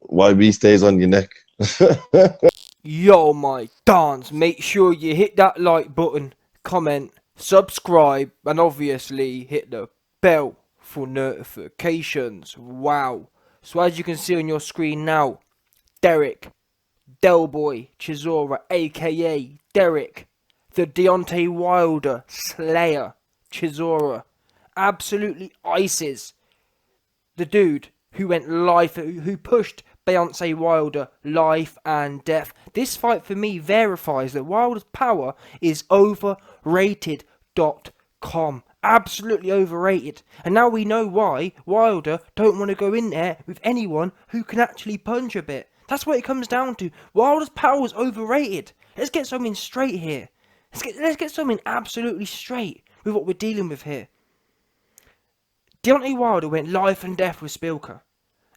YB stays on your neck. Yo, my dance, make sure you hit that like button, comment, subscribe, and obviously hit the bell for notifications. Wow. So as you can see on your screen now, Derek, Delboy, Chisora, aka Derek, the Deontay Wilder Slayer, Chisora, absolutely ices the dude who went live, who pushed Deontay Wilder life and death. This fight for me verifies that Wilder's power is overrated.com. Absolutely overrated. And now we know why Wilder don't want to go in there with anyone who can actually punch a bit. That's what it comes down to. Wilder's power is overrated. Let's get something straight here. Let's get something absolutely straight with what we're dealing with here. Deontay Wilder went life and death with Szpilka.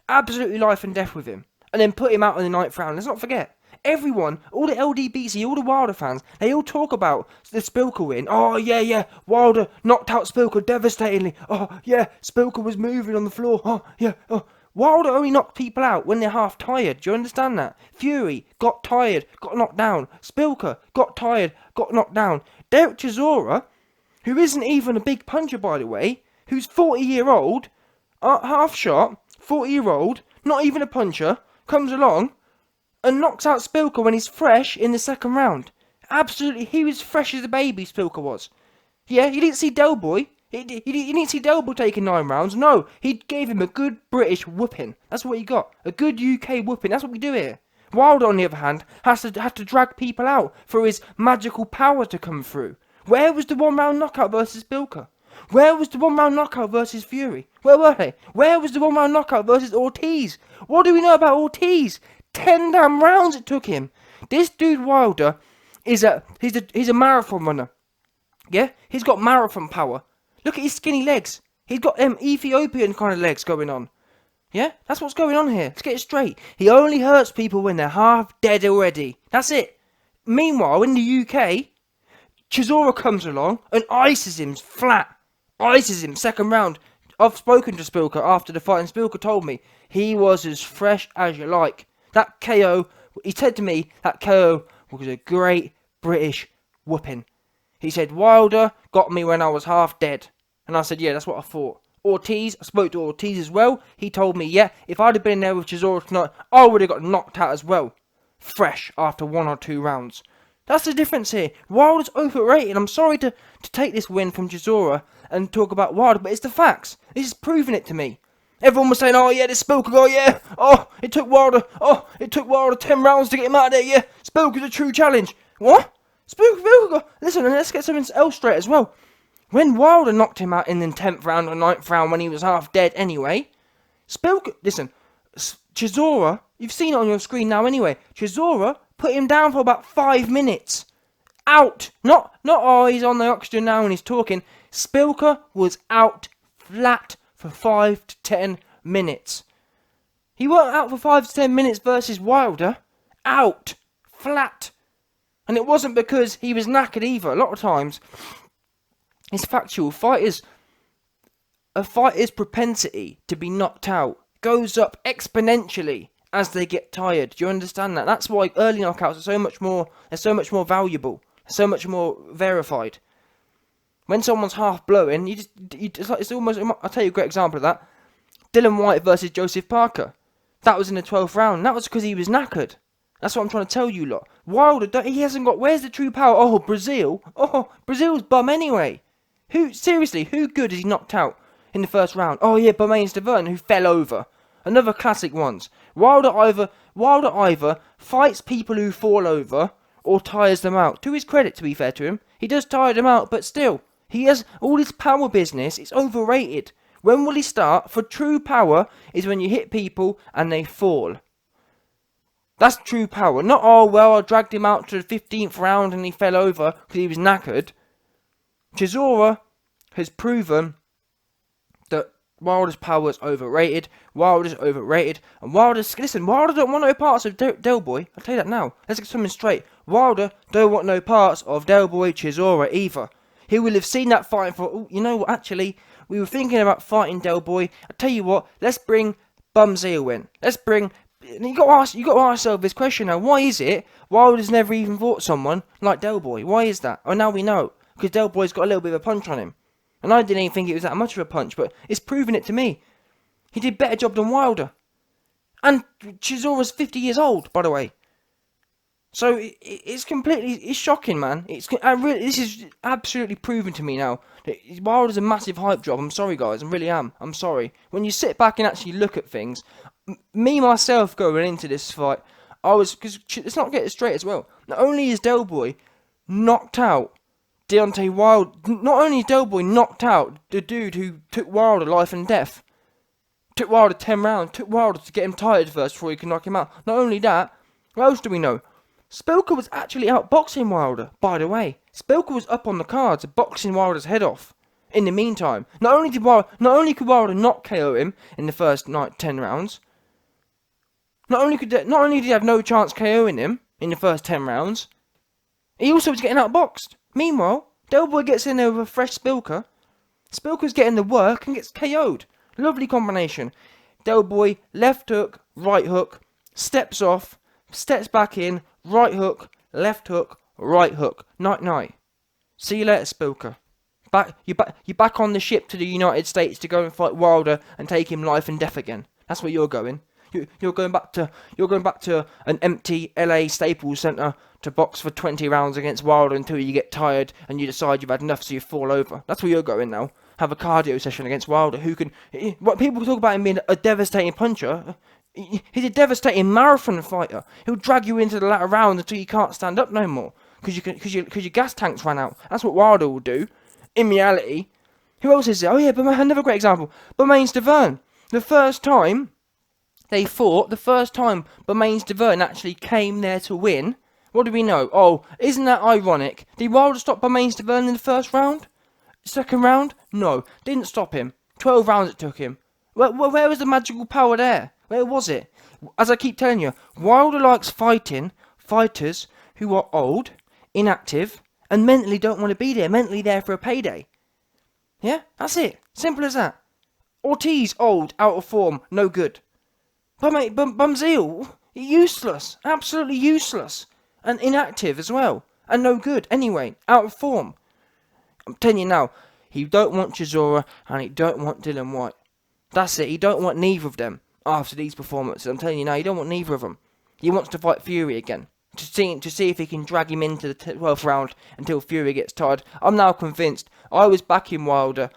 Absolutely life and death with him. And then put him out in the 9th round. Let's not forget. Everyone, all the LDBC, all the Wilder fans, they all talk about the Szpilka win. Oh, yeah, Wilder knocked out Szpilka devastatingly. Oh, yeah, Szpilka was moving on the floor. Oh, yeah, oh. Wilder only knocked people out when they're half tired. Do you understand that? Fury got tired, got knocked down. Szpilka got tired, got knocked down. Derek Chisora, who isn't even a big puncher, by the way, who's 40-year-old, half shot, 40-year-old, not even a puncher, comes along and knocks out Szpilka when he's fresh in the 2nd round. Absolutely, he was fresh as a baby, Szpilka was. Yeah, you didn't see Delboy. You didn't see Delboy taking 9 rounds. No, he gave him a good British whooping. That's what he got. A good UK whooping. That's what we do here. Wilder, on the other hand, has to drag people out for his magical power to come through. Where was the 1-round knockout versus Szpilka? Where was the 1-round knockout versus Fury? Where were they? Where was the 1-round knockout versus Ortiz? What do we know about Ortiz? 10 damn rounds it took him. This dude Wilder he's a marathon runner. Yeah? He's got marathon power. Look at his skinny legs. He's got Ethiopian kind of legs going on. Yeah? That's what's going on here. Let's get it straight. He only hurts people when they're half dead already. That's it. Meanwhile, in the UK, Chisora comes along and ices him flat. Ices him 2nd round. I've spoken to Szpilka after the fight, and Szpilka told me he was as fresh as you like. That KO, he said to me, that KO was a great British whooping. He said, Wilder got me when I was half dead. And I said, yeah, that's what I thought. Ortiz, I spoke to Ortiz as well. He told me, yeah, if I'd have been there with Chisora tonight, I would have got knocked out as well. Fresh after 1 or 2 rounds. That's the difference here. Wilder's overrated. I'm sorry to take this win from Chisora and talk about Wilder, but it's the facts. This is proving it to me. Everyone was saying, oh yeah, this Szpilka guy, yeah. Oh, it took Wilder 10 rounds to get him out of there, yeah. Szpilka's a true challenge. What? Szpilka. Listen, and let's get something else straight as well. When Wilder knocked him out in the 10th round or 9th round when he was half dead anyway, Szpilka, listen, Chisora, you've seen it on your screen now anyway, Chisora put him down for about 5 minutes. Out. Not, oh, he's on the oxygen now and he's talking. Szpilka was out flat for 5 to 10 minutes. He weren't out for 5 to 10 minutes versus Wilder. Out. Flat. And it wasn't because he was knackered either. A lot of times, it's factual. A fighter's propensity to be knocked out goes up exponentially as they get tired. Do you understand that? That's why early knockouts are so much more valuable, so much more verified. When someone's half blowing, it's almost. I'll tell you a great example of that. Dylan White versus Joseph Parker. That was in the 12th round. That was because he was knackered. That's what I'm trying to tell you lot. Wilder, he hasn't got. Where's the true power? Oh, Brazil. Oh, Brazil's bum anyway. Who good has he knocked out in the 1st round? Oh yeah, Bermain Stavern, who fell over. Another classic ones. Wilder either fights people who fall over or tires them out. To his credit, to be fair to him, he does tire them out, but still, he has all his power business. It's overrated. When will he start? For true power is when you hit people and they fall. That's true power. Not, oh, well, I dragged him out to the 15th round and he fell over because he was knackered. Chisora has proven that Wilder's power is overrated. Wilder's overrated. And Wilder don't want no parts of Delboy. I'll tell you that now. Let's get something straight. Wilder don't want no parts of Delboy Chisora either. He will have seen that fight for, oh, you know what, actually, we were thinking about fighting Delboy. I'll tell you what, let's bring Bumzeel in. Let's bring You got to ask yourself this question now. Why is it Wilder's never even fought someone like Delboy? Why is that? Oh, now we know. Because Delboy's got a little bit of a punch on him. And I didn't even think it was that much of a punch, but it's proven it to me. He did a better job than Wilder. And Chisora's 50 years old, by the way. So it's shocking, man. This is absolutely proven to me now. Wilder's a massive hype job. I'm sorry, guys. I really am. I'm sorry. When you sit back and actually look at things, me myself going into this fight, because let's not get it straight as well. Not only is Delboy knocked out Deontay Wilder, not only is Delboy knocked out the dude who took Wilder life and death, took Wilder 10 rounds, took Wilder to get him tired first before he could knock him out. Not only that, what else do we know? Spilka was actually outboxing Wilder, by the way. Spilka was up on the cards, boxing Wilder's head off. In the meantime, not only could Wilder not KO him in the first 10 rounds, not only did he have no chance KOing him in the first 10 rounds, he also was getting outboxed. Meanwhile, Delboy gets in there with a fresh Szpilka. Szpilka's getting the work and gets KO'd. Lovely combination. Delboy, left hook, right hook, steps off, steps back in, right hook, left hook, right hook. Night. See you later, Szpilka. You're back on the ship to the United States to go and fight Wilder and take him life and death again. That's where you're going. You're going back to an empty LA Staples Center to box for 20 rounds against Wilder until you get tired and you decide you've had enough, so you fall over. That's where you're going now. Have a cardio session against Wilder, what people talk about him being a devastating puncher. He's a devastating marathon fighter. He'll drag you into the latter rounds until you can't stand up no more because your gas tanks ran out. That's what Wilder will do. In reality, who else is there? Oh yeah, but another great example. Bermane's Deverne. The first time Bermane's Deverne actually came there to win, what do we know? Oh, isn't that ironic? Did Wilder stop Bermane's Deverne in the first round? Second round? No, didn't stop him. 12 rounds it took him. Where was the magical power there? Where was it? As I keep telling you, Wilder likes fighters who are old, inactive, and mentally don't want to be there, mentally there for a payday. Yeah, that's it. Simple as that. Ortiz, old, out of form, no good. Bumzeel, useless, absolutely useless, and inactive as well, and no good. Anyway, out of form. I'm telling you now, he don't want Chisora and he don't want Dillian Whyte. That's it. He don't want neither of them after these performances. I'm telling you now, he don't want neither of them. He wants to fight Fury again to see if he can drag him into the 12th round until Fury gets tired. I'm now convinced. I was backing Wilder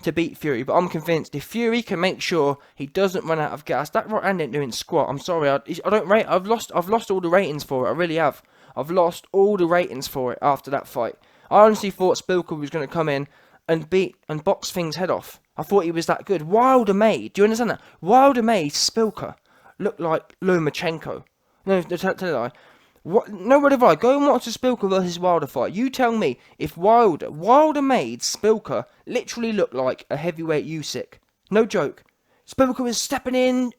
to beat Fury, but I'm convinced if Fury can make sure he doesn't run out of gas, that right hand ain't doing squat. I'm sorry, I don't rate. I've lost all the ratings for it. I really have. I've lost all the ratings for it after that fight. I honestly thought Szpilka was going to come in and box things head off. I thought he was that good. Wilder made, do you understand that? Wilder made Szpilka look like Lomachenko. No, tell a lie. No word of lie. Go and watch the Szpilka versus Wilder fight. You tell me if Wilder made Szpilka literally look like a heavyweight Usyk. No joke. Szpilka was stepping in,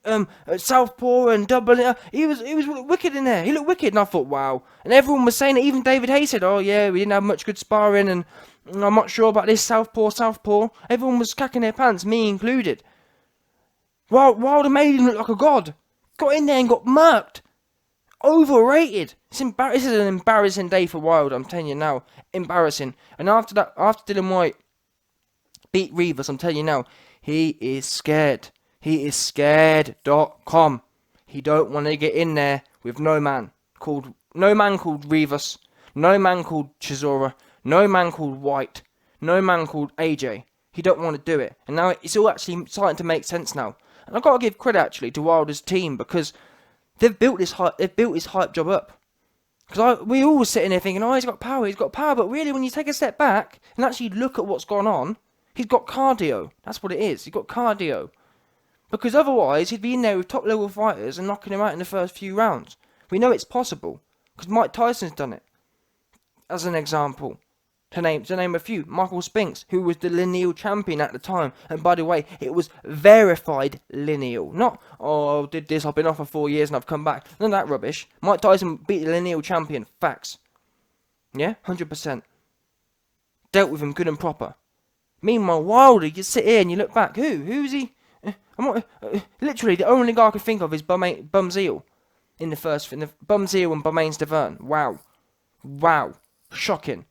southpaw and doubling. He was wicked in there. He looked wicked, and I thought, wow. And everyone was saying it. Even David Hayes said, "Oh yeah, we didn't have much good sparring, and I'm not sure about this southpaw." Everyone was cacking their pants, me included. Wilder made him look like a god. Got in there and got murked. Overrated. This is an embarrassing day for Wilder. I'm telling you now, embarrassing. And after Dillian Whyte beat Rivas, I'm telling you now, he is scared. He is scared.com. He don't want to get in there with no man called Rivas, no man called Chisora, no man called White, no man called AJ. He don't want to do it. And now it's all actually starting to make sense now. And I've got to give credit actually to Wilder's team because they've built his hype job up. Because we all were sitting there thinking, oh, he's got power. But really, when you take a step back and actually look at what's gone on, he's got cardio. That's what it is. He's got cardio. Because otherwise, he'd be in there with top-level fighters and knocking him out in the first few rounds. We know it's possible. Because Mike Tyson's done it. As an example. To name a few. Michael Spinks, who was the lineal champion at the time. And by the way, it was verified lineal. Not, oh, I did this, I've been off for 4 years and I've come back. None of that rubbish. Mike Tyson beat the lineal champion. Facts. Yeah? 100%. Dealt with him good and proper. Meanwhile, Wilder, you sit here and you look back. Who's he? Literally, the only guy I could think of is Bumzeel in the Bumzeel and Bumain's Deverne. Wow, wow, shocking.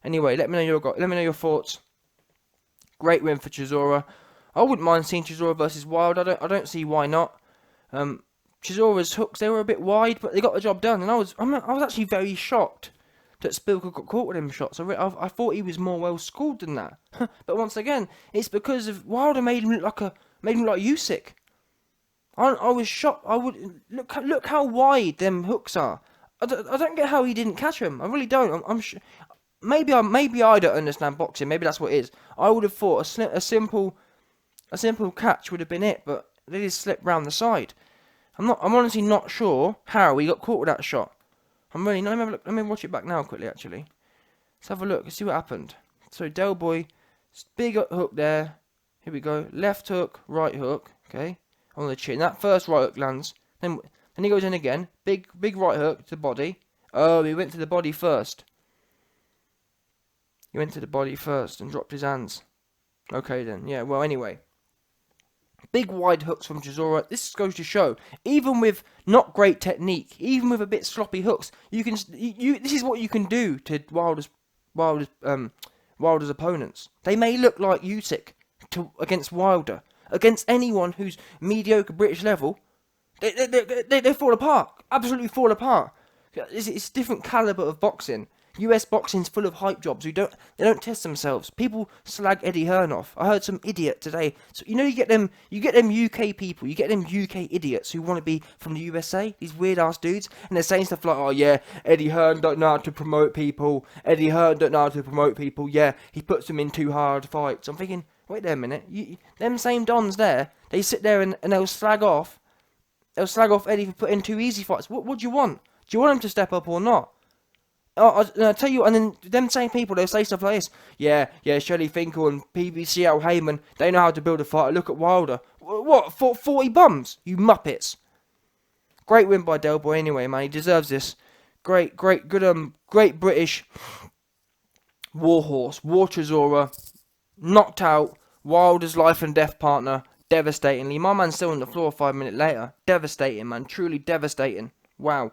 Anyway, let me know your thoughts. Great win for Chisora. I wouldn't mind seeing Chisora versus Wild. I don't see why not. Chisora's hooks, they were a bit wide, but they got the job done. And I was actually very shocked that Szpilka got caught with them shots. I thought he was more well schooled than that. But once again, it's because of Wilder made him look like Usyk. I was shocked. I would look how wide them hooks are. I don't get how he didn't catch them. I really don't. I'm sure. Maybe I don't understand boxing. Maybe that's what it is. I would have thought a simple catch would have been it, but they just slipped round the side. I'm honestly not sure how he got caught with that shot. I'm really not. Let me watch it back now quickly. Actually, let's have a look. Let's see what happened. So Del Boy, big hook there. Here we go. Left hook, right hook. Okay, on the chin. That first right hook lands. Then he goes in again. Big right hook to the body. Oh, he went to the body first. He went to the body first and dropped his hands. Okay then. Yeah. Well, anyway. Big wide hooks from Chisora. This goes to show, even with not great technique, even with a bit sloppy hooks, you can. This is what you can do to Wilder's opponents. They may look like Usyk against Wilder, against anyone who's mediocre British level. They fall apart. Absolutely fall apart. It's a different caliber of boxing. US boxing's full of hype jobs who don't test themselves. People slag Eddie Hearn off. I heard some idiot today. So you get them UK people, you get them UK idiots who want to be from the USA, these weird ass dudes, and they're saying stuff like, oh yeah, Eddie Hearn don't know how to promote people. Eddie Hearn don't know how to promote people. Yeah, he puts them in too hard fights. I'm thinking, wait there a minute. Them same dons there, they sit there and they'll slag off. They'll slag off Eddie for putting too easy fights. What do you want? Do you want him to step up or not? I tell you, and then them same people, they'll say stuff like this. Yeah, Shelley Finkel and PBC Al Heyman, they know how to build a fight. Look at Wilder. What, 40 bums? You muppets. Great win by Del Boy anyway, man. He deserves this. Great British warhorse. War Chisora. Knocked out Wilder's life and death partner. Devastatingly. My man's still on the floor 5 minutes later. Devastating, man. Truly devastating. Wow.